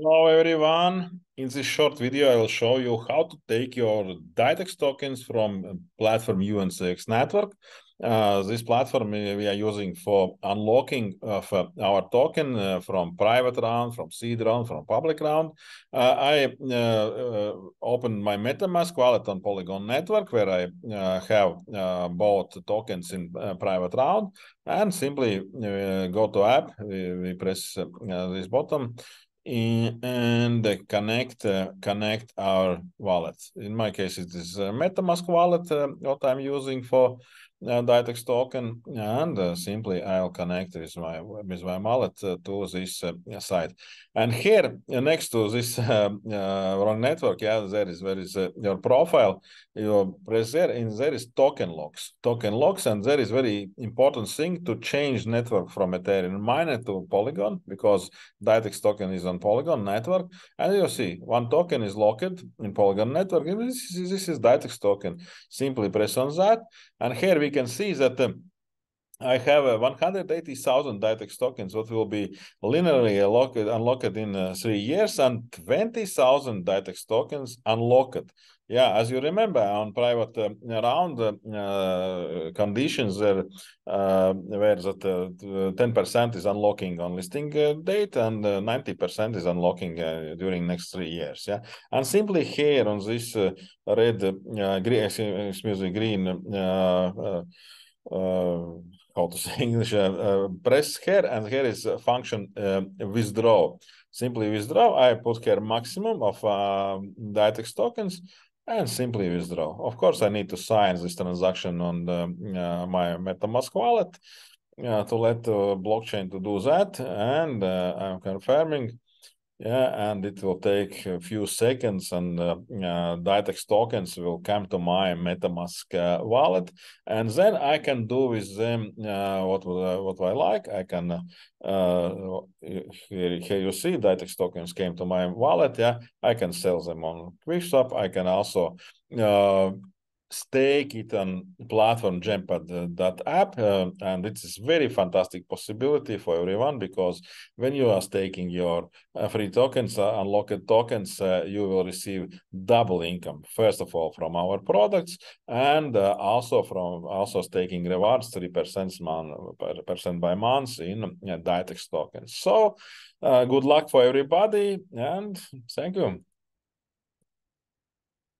Hello everyone. In this short video, I will show you how to take your DITEX tokens from platform UNCX network. This platform we are using for unlocking of our token from private round, from seed round, from public round. I opened my MetaMask wallet on Polygon network where I have bought tokens in private round, and simply go to app. We press this button and connect our wallet. In my case, it is a MetaMask wallet, what I'm using for DITEX token, and simply I'll connect with my wallet to this site. And here, next to this wrong network, yeah, there is your profile. You press there, and there is token locks, and there is very important thing to change network from Ethereum miner to Polygon, because DITEX token is on Polygon network, and you see one token is locked in Polygon network, and this is DITEX token. Simply press on that, and here we can see that I have 180,000 DITEX tokens, what will be linearly unlocked in 3 years, and 20,000 DITEX tokens unlocked. Yeah, as you remember, on private round conditions, there where that 10% is unlocking on listing date, and 90% is unlocking during next 3 years. Yeah, and simply here on this red, green, excuse me, green. How to say English, press here, and here is a function withdraw. Simply withdraw. I put here maximum of DITEX tokens and simply withdraw. Of course, I need to sign this transaction on my MetaMask wallet to let blockchain to do that, and I'm confirming. Yeah, and it will take a few seconds, and DITEX tokens will come to my MetaMask wallet, and then I can do with them what I like. I can here you see DITEX tokens came to my wallet. Yeah, I can sell them on QuickSwap. I can also stake it on platform Gempad.app, and it is very fantastic possibility for everyone, because when you are staking your free tokens, unlocked tokens, you will receive double income. First of all, from our products, and also staking rewards 3% by month in DITEX tokens. So good luck for everybody, and thank you.